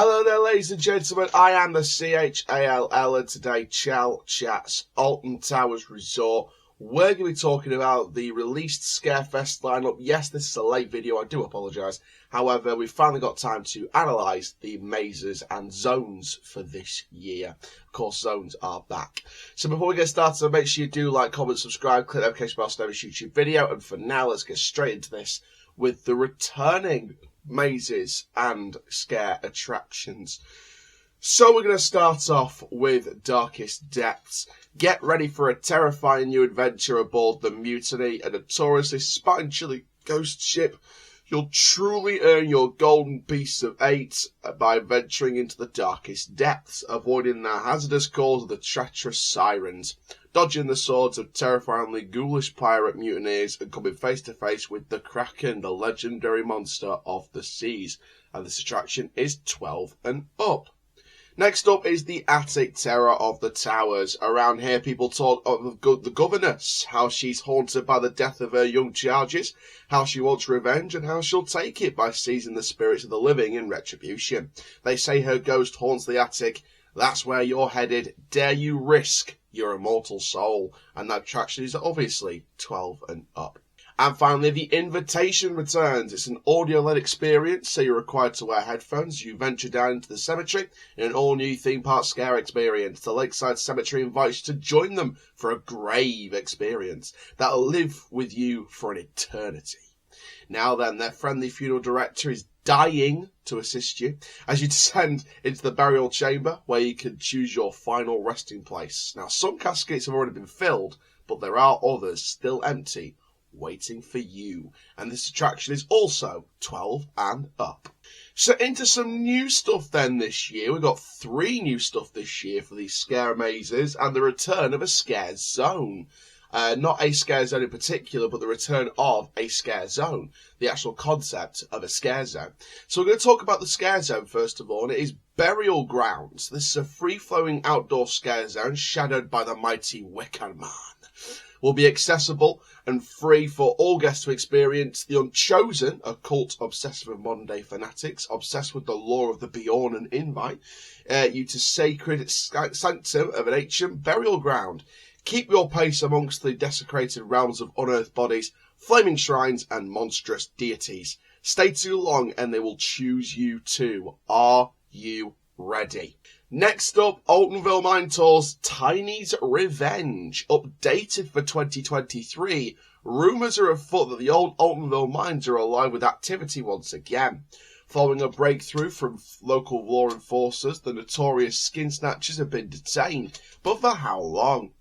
Hello there, ladies and gentlemen. I am the CHALL, and today Chall Chats Alton Towers Resort. We're going to be talking about the released Scarefest lineup. Yes, this is a late video. I do apologise. However, we've finally got time to analyse the mazes and zones for this year. Of course, zones are back. So before we get started, make sure you do like, comment, subscribe, click the notification bell so never YouTube video. And for now, let's get straight into this with the returning mazes and scare attractions. So we're going to start off with Darkest Depths. Get ready for a terrifying new adventure aboard the Mutiny, a notoriously spine-chilling ghost ship. You'll truly earn your golden piece of 8 by venturing into the darkest depths, avoiding the hazardous calls of the treacherous sirens, dodging the swords of terrifyingly ghoulish pirate mutineers, and coming face to face with the Kraken, the legendary monster of the seas. And this attraction is 12 and up. Next up is the Attic Terror of the Towers. Around here, people talk of the governess, how she's haunted by the death of her young charges, how she wants revenge, and how she'll take it by seizing the spirits of the living in retribution. They say her ghost haunts the attic. That's where you're headed. Dare you risk your immortal soul? And that attraction is obviously 12 and up. And finally, the Invitation returns. It's an audio-led experience, so you're required to wear headphones. You venture down into the cemetery in an all-new theme park scare experience. The Lakeside Cemetery invites you to join them for a grave experience that'll live with you for an eternity. Now then, their friendly funeral director is dying to assist you as you descend into the burial chamber, where you can choose your final resting place. Now, some caskets have already been filled, but there are others still empty, waiting for you. And this attraction is also 12 and up. So into some new stuff then this year. We've got 3 new stuff this year for these scare mazes and the return of a scare zone. Not a scare zone in particular, but the return of a scare zone. The actual concept of a scare zone. So we're going to talk about the scare zone first of all, and it is Burial Grounds. This is a free-flowing outdoor scare zone shadowed by the mighty Wicker Man. Will be accessible and free for all guests to experience. The Unchosen, a cult obsessed with modern-day fanatics, obsessed with the lore of the Bjorn, and invite you to sacred sanctum of an ancient burial ground. Keep your pace amongst the desecrated realms of unearthed bodies, flaming shrines, and monstrous deities. Stay too long and they will choose you too. Are you ready? Next up, Altonville Mine Tours Tiny's Revenge. Updated for 2023, rumours are afoot that the old Altonville mines are alive with activity once again. Following a breakthrough from local law enforcers, the notorious skin snatchers have been detained. But for how long?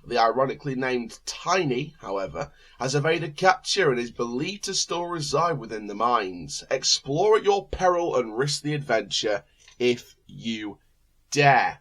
The ironically named Tiny, however, has evaded capture and is believed to still reside within the mines. Explore at your peril and risk the adventure if you dare.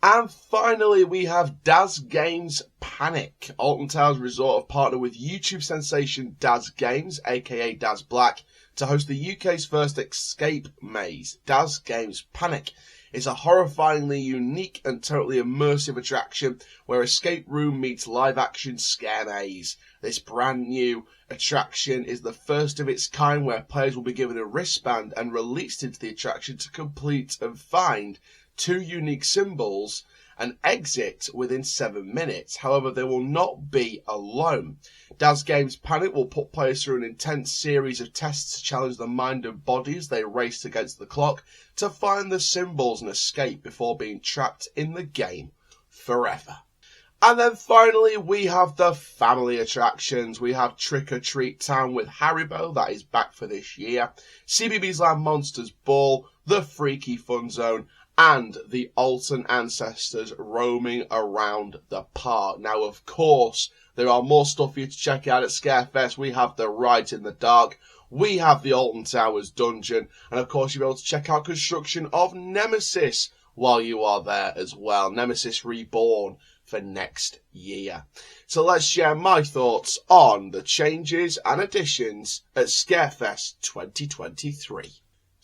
And finally, we have Daz Games Panic. Alton Towers Resort have partnered with YouTube sensation Daz Games, aka Daz Black, to host the UK's first escape maze. Daz Games Panic is a horrifyingly unique and totally immersive attraction where escape room meets live action scare maze. This brand new attraction is the first of its kind, where players will be given a wristband and released into the attraction to complete and find 2 unique symbols and exit within 7 minutes. However, they will not be alone. Daz Games Panic will put players through an intense series of tests to challenge the mind and body as they race against the clock to find the symbols and escape before being trapped in the game forever. And then finally, we have the family attractions. We have Trick or Treat Town with Haribo, that is back for this year. CBeebies Land Monsters Ball, the Freaky Fun Zone, and the Alton Ancestors roaming around the park. Now, of course, there are more stuff for you to check out at Scarefest. We have the Ride in the Dark, we have the Alton Towers Dungeon, and of course you'll be able to check out construction of Nemesis while you are there as well. Nemesis Reborn for next year. So let's share my thoughts on the changes and additions at Scarefest 2023.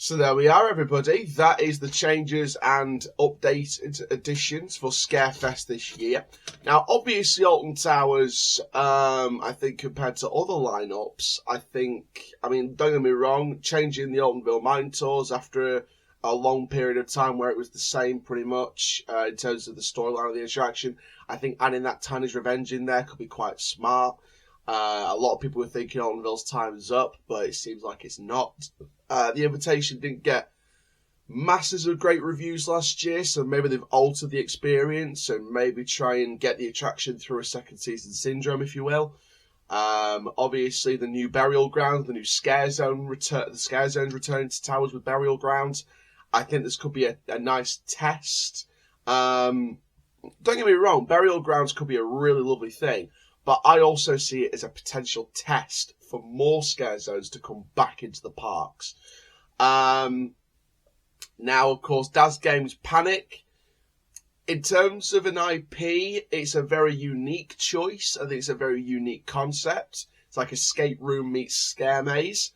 So there we are, everybody. That is the changes and updates additions for Scarefest this year. Now, obviously, Alton Towers, I think compared to other lineups, don't get me wrong, changing the Altonville Mine Tours after a long period of time where it was the same pretty much in terms of the storyline of the interaction. I think adding that Tiny's Revenge in there could be quite smart. A lot of people were thinking Altonville's time is up, but it seems like it's not. The invitation didn't get masses of great reviews last year, so maybe they've altered the experience and maybe try and get the attraction through a second season syndrome, if you will. Obviously, the new burial ground, the new scare zone the scare zone's returning to towers with burial grounds. I think this could be a nice test. Don't get me wrong, burial grounds could be a really lovely thing, but I also see it as a potential test for more scare zones to come back into the parks. Now, of course, Daz Games Panic. In terms of an IP, it's a very unique choice. I think it's a very unique concept. It's like escape room meets scare maze.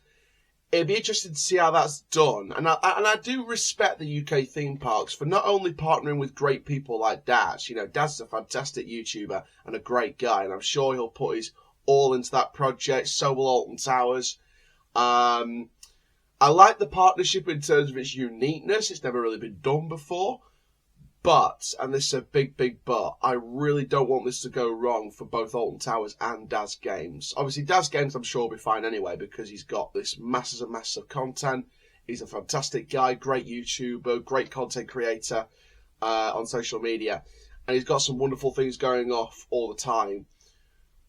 It'd be interesting to see how that's done. And I do respect the UK theme parks for not only partnering with great people like Daz. You know, Daz is a fantastic YouTuber and a great guy, and I'm sure he'll put his all into that project. So will Alton Towers. I like the partnership in terms of its uniqueness. It's never really been done before. But, and this is a big, big but, I really don't want this to go wrong for both Alton Towers and Daz Games. Obviously, Daz Games I'm sure will be fine anyway because he's got this masses and masses of content. He's a fantastic guy, great YouTuber, great content creator on social media. And he's got some wonderful things going off all the time.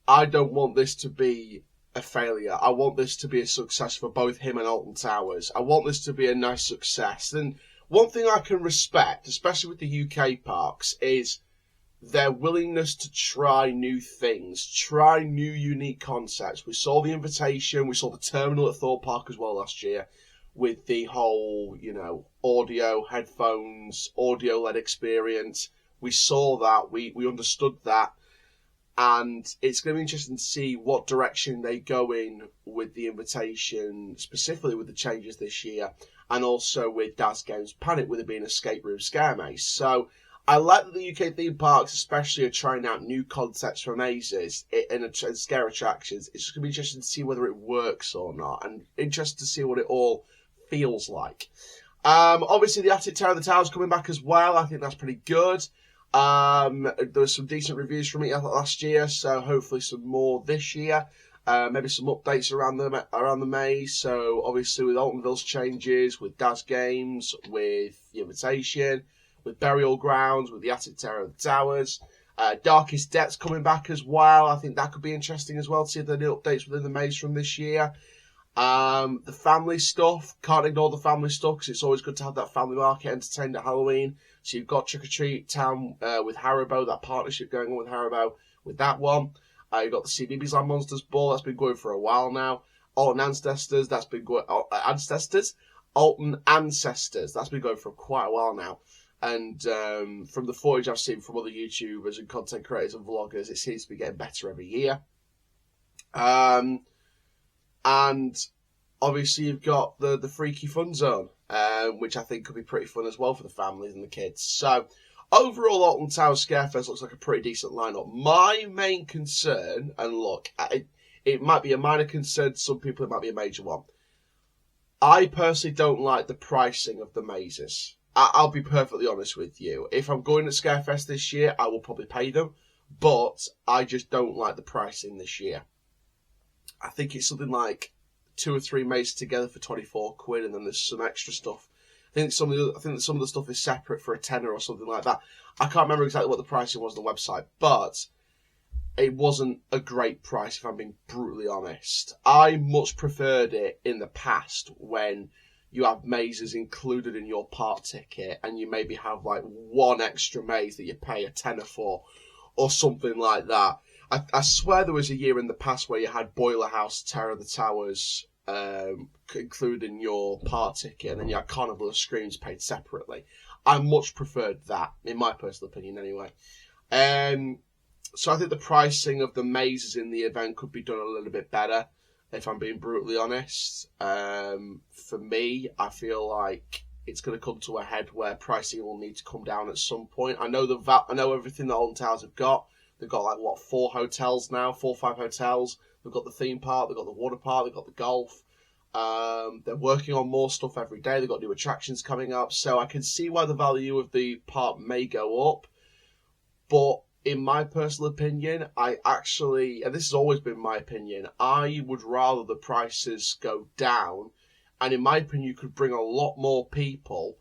I don't want this to be a failure. I want this to be a success for both him and Alton Towers. I want this to be a nice success. And one thing I can respect, especially with the UK parks, is their willingness to try new things, try new unique concepts. We saw the invitation, we saw the terminal at Thorpe Park as well last year with the whole, you know, audio, headphones, audio-led experience. We saw that, we understood that. And it's going to be interesting to see what direction they go in with the invitation, specifically with the changes this year, and also with Daz Games Panic, with it being escape room scare maze. So I like that the UK theme parks especially are trying out new concepts for mazes and scare attractions. It's just going to be interesting to see whether it works or not, and interested to see what it all feels like. Obviously, the Attic Terror of the Towers coming back as well. I think that's pretty good. There was some decent reviews from it last year, so hopefully some more this year. Maybe some updates around the maze. So obviously with Altonville's changes, with Daz Games, with the invitation, with burial grounds, with the Attic Terror of the Towers, Darkest Depths coming back as well. I think that could be interesting as well to see if there are new updates within the maze from this year. The family stuff, can't ignore the family stuff because it's always good to have that family market entertained at Halloween. So you've got Trick or Treat Town with Haribo, that partnership going on with Haribo with that one. You've got the CBeebies Land Monsters Ball, that's been going for a while now. Alton Ancestors, that's been going Alton Ancestors, that's been going for quite a while now. And from the footage I've seen from other YouTubers and content creators and vloggers, it seems to be getting better every year. And obviously you've got the Freaky Fun Zone, which I think could be pretty fun as well for the families and the kids. So overall, Alton Towers Scarefest looks like a pretty decent lineup. My main concern, and look, it might be a minor concern to some people, it might be a major one. I personally don't like the pricing of the mazes. I'll be perfectly honest with you. If I'm going to Scarefest this year, I will probably pay them, but I just don't like the pricing this year. I think it's something like 2 or 3 mazes together for 24 quid, and then there's some extra stuff. I think some of the stuff is separate for a tenner or something like that. I can't remember exactly what the pricing was on the website, but it wasn't a great price if I'm being brutally honest. I much preferred it in the past when you have mazes included in your park ticket and you maybe have like one extra maze that you pay a tenner for or something like that. I swear there was a year in the past where you had Boiler House, Terror of the Towers included in your park ticket, and then you had Carnival of Screams paid separately. I much preferred that, in my personal opinion anyway. So I think the pricing of the mazes in the event could be done a little bit better, if I'm being brutally honest. For me, I feel like it's going to come to a head where pricing will need to come down at some point. I know everything that Alton Towers have got. They've got like, what, 4 hotels now, 4 or 5 hotels. They've got the theme park, they've got the water park, they've got the golf. They're working on more stuff every day. They've got new attractions coming up. So I can see why the value of the park may go up. But in my personal opinion, I actually, and this has always been my opinion, I would rather the prices go down. And in my opinion, you could bring a lot more people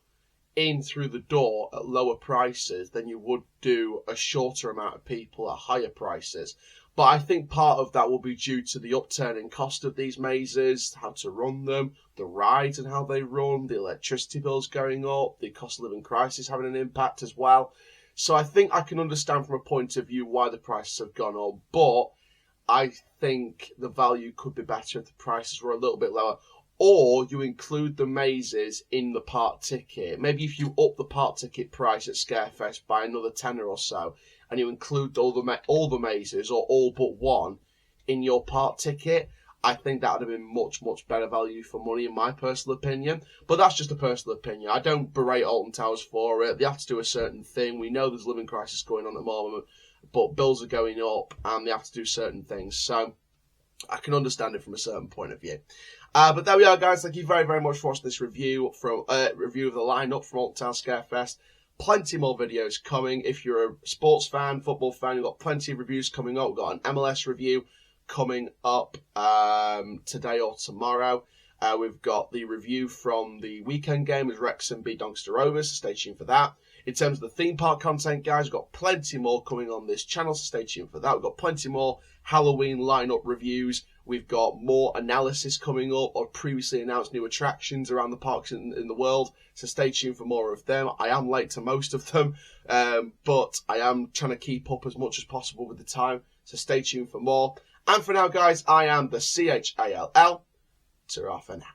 in through the door at lower prices than you would do a shorter amount of people at higher prices. But I think part of that will be due to the upturn in cost of these mazes, how to run them, the rides and how they run, the electricity bills going up, the cost of living crisis having an impact as well. So I think I can understand from a point of view why the prices have gone up, but I think the value could be better if the prices were a little bit lower. Or you include the mazes in the park ticket. Maybe if you up the park ticket price at Scarefest by another tenner or so, and you include all the mazes, or all but one, in your park ticket, I think that would have been much, much better value for money, in my personal opinion. But that's just a personal opinion. I don't berate Alton Towers for it. They have to do a certain thing. We know there's a living crisis going on at the moment, but bills are going up, and they have to do certain things. So I can understand it from a certain point of view. But there we are, guys. Thank you very, very much for watching this review of the lineup from Alton Towers Scarefest. Plenty more videos coming. If you're a sports fan, football fan, we've got plenty of reviews coming up. We've got an MLS review coming up today or tomorrow. We've got the review from the weekend game as Wrexham beat Doncaster Rovers, so stay tuned for that. In terms of the theme park content, guys, we've got plenty more coming on this channel, so stay tuned for that. We've got plenty more Halloween lineup reviews. We've got more analysis coming up of previously announced new attractions around the parks in the world, so stay tuned for more of them. I am late to most of them, but I am trying to keep up as much as possible with the time, so stay tuned for more. And for now, guys, I am the CHALL. Ta-ra for now.